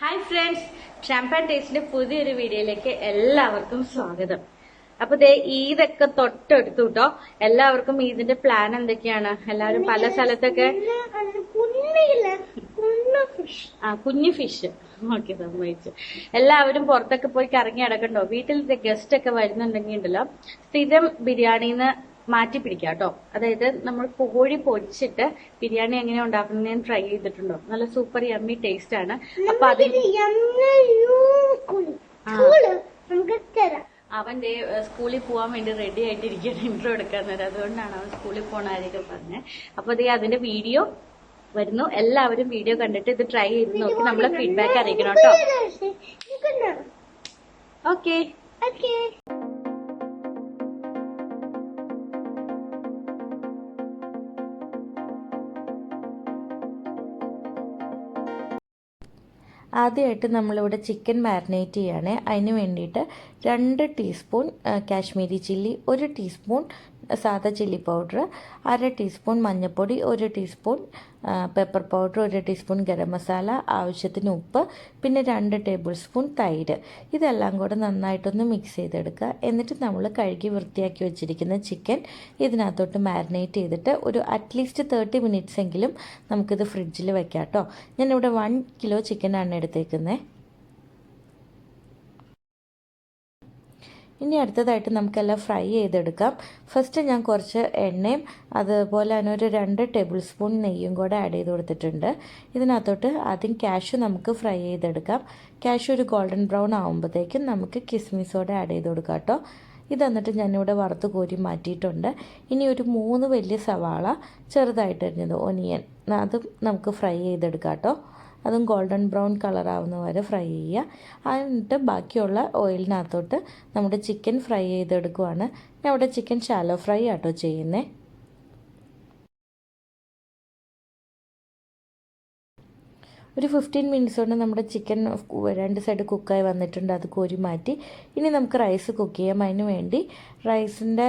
Hi friends, ഷാംപാൻ ടേസ്റ്റിന്റെ പുതിയൊരു വീഡിയോയിലേക്ക് എല്ലാവർക്കും സ്വാഗതം. അപ്പൊ ഈദൊക്കെ തൊട്ടടുത്തു കേട്ടോ. എല്ലാവർക്കും ഈദിന്റെ പ്ലാൻ എന്തൊക്കെയാണ്? എല്ലാവരും പല സ്ഥലത്തൊക്കെ കുഞ്ഞു ഫിഷ് ഓക്കെ സമ്മതിച്ചു. എല്ലാവരും പുറത്തൊക്കെ പോയി കറങ്ങി നടക്കണ്ടോ? വീട്ടിൽ ഗസ്റ്റ് ഒക്കെ വരുന്നുണ്ടെങ്കിൽ ഉണ്ടല്ലോ, സ്ഥിരം ബിരിയാണിന്ന് മാറ്റി പിടിക്കാം കേട്ടോ. അതായത് നമ്മൾ കോഴി പൊരിച്ചിട്ട് ബിരിയാണി എങ്ങനെ ഉണ്ടാക്കുന്നത് ഞാൻ ട്രൈ ചെയ്തിട്ടുണ്ടോ? നല്ല സൂപ്പർ യമ്മി ടേസ്റ്റ് ആണ്. അപ്പൊ അവന്റെ സ്കൂളിൽ പോകാൻ വേണ്ടി റെഡി ആയിട്ടിരിക്കുകയാണ്, ഇൻട്രോ എടുക്കാൻ നേരം. അതുകൊണ്ടാണ് അവൻ സ്കൂളിൽ പോണ കാര്യമൊക്കെ പറഞ്ഞത്. അപ്പൊ അതിന്റെ വീഡിയോ വരുന്നു. എല്ലാവരും വീഡിയോ കണ്ടിട്ട് ഇത് ട്രൈ ചെയ്ത് നോക്കി നമ്മളെ ഫീഡ്ബാക്ക് അറിയിക്കണം കേട്ടോ. ഓക്കെ. ആദ്യമായിട്ട് നമ്മളിവിടെ ചിക്കൻ മാരിനേറ്റ് ചെയ്യുകയാണ്. അതിന് വേണ്ടിയിട്ട് 2 ടീസ്പൂൺ കാശ്മീരി ചില്ലി, 1 ടീസ്പൂൺ സാദാ ചില്ലി പൗഡർ, 1/2 ടീസ്പൂൺ മഞ്ഞൾപ്പൊടി, 1 teaspoon pepper powder, 1 teaspoon garam masala, ആവശ്യത്തിന് ഉപ്പ്, പിന്നെ 2 ടേബിൾ സ്പൂൺ തൈര്. ഇതെല്ലാം കൂടെ നന്നായിട്ടൊന്ന് മിക്സ് ചെയ്തെടുക്കുക. എന്നിട്ട് നമ്മൾ കഴുകി വൃത്തിയാക്കി വെച്ചിരിക്കുന്ന ചിക്കൻ ഇതിനകത്തോട്ട് മാരിനേറ്റ് ചെയ്തിട്ട് ഒരു അറ്റ്ലീസ്റ്റ് 30 മിനിറ്റ്സ് എങ്കിലും നമുക്കിത് ഫ്രിഡ്ജിൽ വെക്കാം കേട്ടോ. ഞാനിവിടെ 1 കിലോ ചിക്കനാണ് എടുത്തേക്കുന്നത്. ഇനി അടുത്തതായിട്ട് നമുക്കെല്ലാം ഫ്രൈ ചെയ്തെടുക്കാം. ഫസ്റ്റ് ഞാൻ കുറച്ച് എണ്ണയും അതുപോലെ തന്നെ ഒരു 2 ടേബിൾ സ്പൂൺ നെയ്യും കൂടെ ആഡ് ചെയ്ത് കൊടുത്തിട്ടുണ്ട്. ഇതിനകത്തോട്ട് ആദ്യം കാഷ്യൂ നമുക്ക് ഫ്രൈ ചെയ്തെടുക്കാം. കാഷ്യൂ ഒരു ഗോൾഡൻ ബ്രൗൺ ആകുമ്പോഴത്തേക്കും നമുക്ക് കിസ്മിസോടെ ആഡ് ചെയ്ത് കൊടുക്കാം കേട്ടോ. ഇത് എന്നിട്ട് ഞാനിവിടെ വറുത്ത് കോരി മാറ്റിയിട്ടുണ്ട്. ഇനി ഒരു 3 വലിയ സവാള ചെറുതായിട്ട് അരിഞ്ഞത്, ഒനിയൻ, അതും നമുക്ക് ഫ്രൈ ചെയ്തെടുക്കാം കേട്ടോ. അതും ഗോൾഡൻ ബ്രൗൺ കളറാവുന്ന വരെ ഫ്രൈ ചെയ്യുക. എന്നിട്ട് ബാക്കിയുള്ള ഓയിലിനകത്തോട്ട് നമ്മുടെ ചിക്കൻ ഫ്രൈ ചെയ്തെടുക്കുവാണ്. ഞാൻ ഇവിടെ ചിക്കൻ ഷാലോ ഫ്രൈ ആട്ടോ ചെയ്യുന്നത്. ഒരു 15 മിനിറ്റ്സ് കൊണ്ട് നമ്മുടെ ചിക്കൻ 2 സൈഡ് കുക്കായി വന്നിട്ടുണ്ട്. അത് കോരി മാറ്റി. ഇനി നമുക്ക് റൈസ് കുക്ക് ചെയ്യാം. അതിന് വേണ്ടി റൈസിൻ്റെ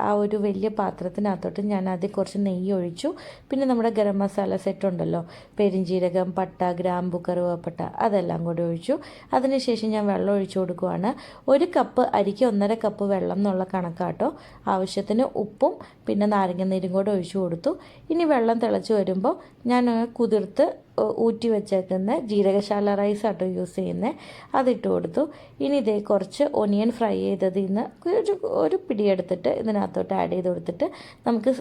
ആ ഒരു വലിയ പാത്രത്തിനകത്തോട്ട് ഞാൻ ആദ്യം കുറച്ച് നെയ്യ് ഒഴിച്ചു. പിന്നെ നമ്മുടെ ഗരം മസാല സെറ്റ് ഉണ്ടല്ലോ, പെരിഞ്ജീരകം, പട്ട, ഗ്രാമ്പു, കറുവപ്പട്ട, അതെല്ലാം കൂടി ഒഴിച്ചു. അതിനുശേഷം ഞാൻ വെള്ളം ഒഴിച്ചു കൊടുക്കുവാണ്. 1 കപ്പ് അരിക്ക് 1.5 കപ്പ് വെള്ളം എന്നുള്ള കണക്കാട്ടോ. ആവശ്യത്തിന് ഉപ്പും പിന്നെ നാരങ്ങ കൂടെ ഒഴിച്ചു കൊടുത്തു. ഇനി വെള്ളം തിളച്ച് വരുമ്പോൾ ഞാൻ കുതിർത്ത് ഊറ്റി വെച്ചേക്കുന്ന ജീരകശാല റൈസ് ആട്ടോ യൂസ് ചെയ്യുന്നത്, അതിട്ട് കൊടുത്തു. ഇനി ഇതേ കുറച്ച് ഒനിയൻ ഫ്രൈ ചെയ്തതിൽ നിന്ന് ഒരു പിടിയെടുത്തിട്ട് ഇതിനകത്തോട്ട് ആഡ് ചെയ്ത് കൊടുത്തിട്ട് നമുക്ക്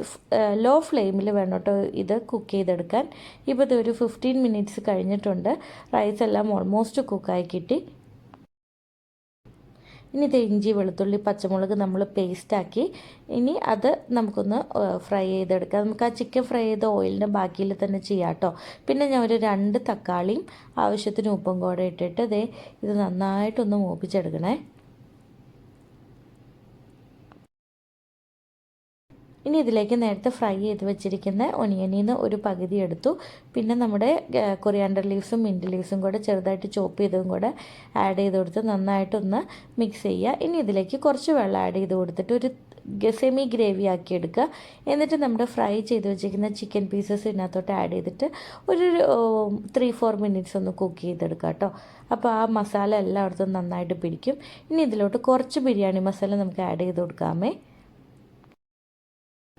ലോ ഫ്ലെയിമിൽ വേണം കേട്ടോ ഇത് കുക്ക് ചെയ്തെടുക്കാൻ. ഇപ്പോൾ ഇത് ഒരു 15 മിനിറ്റ്സ് കഴിഞ്ഞിട്ടുണ്ട്. റൈസ് എല്ലാം ഓൾമോസ്റ്റ് കുക്കായി കിട്ടി. ഇനി ഇത് ഇഞ്ചി, വെളുത്തുള്ളി, പച്ചമുളക് നമ്മൾ പേസ്റ്റാക്കി ഇനി അത് നമുക്കൊന്ന് ഫ്രൈ ചെയ്തെടുക്കാം. നമുക്ക് ആ ചിക്കൻ ഫ്രൈ ചെയ്ത ഓയിലിൻ്റെ ബാക്കിയിൽ തന്നെ ചെയ്യാം കേട്ടോ. പിന്നെ ഞാൻ ഒരു 2 തക്കാളിയും ആവശ്യത്തിന് ഉപ്പും കൂടെ ഇട്ടിട്ട് ഇത് നന്നായിട്ടൊന്ന് മൂപ്പിച്ചെടുക്കണേ. ഇനി ഇതിലേക്ക് നേരത്തെ ഫ്രൈ ചെയ്ത് വെച്ചിരിക്കുന്ന ഒനിയനിൽ നിന്ന് ഒരു പകുതി എടുത്തു. പിന്നെ നമ്മുടെ കൊറിയാണ്ടർ ലീവ്സും മിൻറ്റ് ലീവ്സും കൂടെ ചെറുതായിട്ട് ചോപ്പ് ചെയ്തതും കൂടെ ആഡ് ചെയ്ത് കൊടുത്ത് നന്നായിട്ടൊന്ന് മിക്സ് ചെയ്യുക. ഇനി ഇതിലേക്ക് കുറച്ച് വെള്ളം ആഡ് ചെയ്ത് കൊടുത്തിട്ട് ഒരു സെമി ഗ്രേവി ആക്കി എടുക്കുക. എന്നിട്ട് നമ്മുടെ ഫ്രൈ ചെയ്ത് വെച്ചിരിക്കുന്ന ചിക്കൻ പീസസ് ഇതിനകത്തോട്ട് ആഡ് ചെയ്തിട്ട് ഒരു 3-4 മിനിറ്റ്സ് ഒന്ന് കുക്ക് ചെയ്തെടുക്കുക കേട്ടോ. അപ്പോൾ ആ മസാല എല്ലായിടത്തും നന്നായിട്ട് പിടിക്കും. ഇനി ഇതിലോട്ട് കുറച്ച് ബിരിയാണി മസാല നമുക്ക് ആഡ് ചെയ്ത് കൊടുക്കാമേ.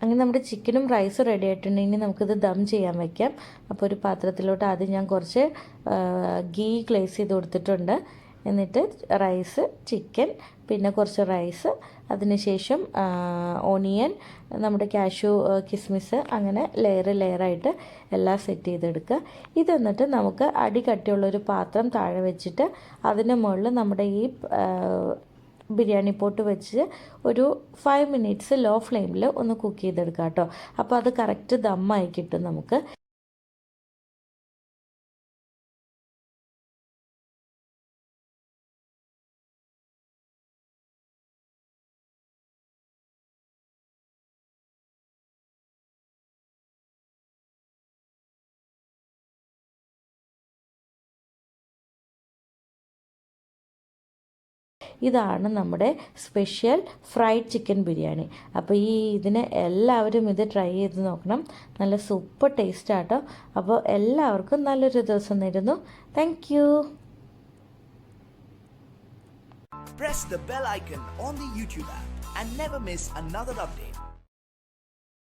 അങ്ങനെ നമ്മുടെ ചിക്കനും റൈസും റെഡി ആയിട്ടുണ്ടെങ്കിൽ നമുക്കിത് ദം ചെയ്യാൻ വയ്ക്കാം. അപ്പോൾ ഒരു പാത്രത്തിലോട്ട് ആദ്യം ഞാൻ കുറച്ച് ഗീ ഗ്ലേസ് ചെയ്ത് കൊടുത്തിട്ടുണ്ട്. എന്നിട്ട് റൈസ്, ചിക്കൻ, പിന്നെ കുറച്ച് റൈസ്, അതിനുശേഷം ഓണിയൻ, നമ്മുടെ കാഷ്യൂ, കിസ്മിസ്, അങ്ങനെ ലെയറായിട്ട് എല്ലാം സെറ്റ് ചെയ്തെടുക്കുക. ഇതെന്നിട്ട് നമുക്ക് അടി കട്ടിയുള്ളൊരു പാത്രം താഴെ വെച്ചിട്ട് അതിന് മുകളിൽ നമ്മുടെ ഈ ബിരിയാണി പോട്ട് വെച്ച് ഒരു 5 മിനിറ്റ്സ് ലോ ഫ്ലെയിമിൽ ഒന്ന് കുക്ക് ചെയ്തെടുക്കാം കേട്ടോ. അപ്പോൾ അത് കറക്റ്റ് ദമ്മായി കിട്ടും നമുക്ക്. ഇതാണ് നമ്മുടെ സ്പെഷ്യൽ ഫ്രൈഡ് ചിക്കൻ ബിരിയാണി. അപ്പോൾ ഇതിന് എല്ലാവരും ഇത് ട്രൈ ചെയ്ത് നോക്കണം. നല്ല സൂപ്പർ ടേസ്റ്റാട്ടോ. അപ്പോൾ എല്ലാവർക്കും നല്ലൊരു ദിവസം നേരുന്നു. Thank you. Press the bell icon on the YouTube app and never miss another update.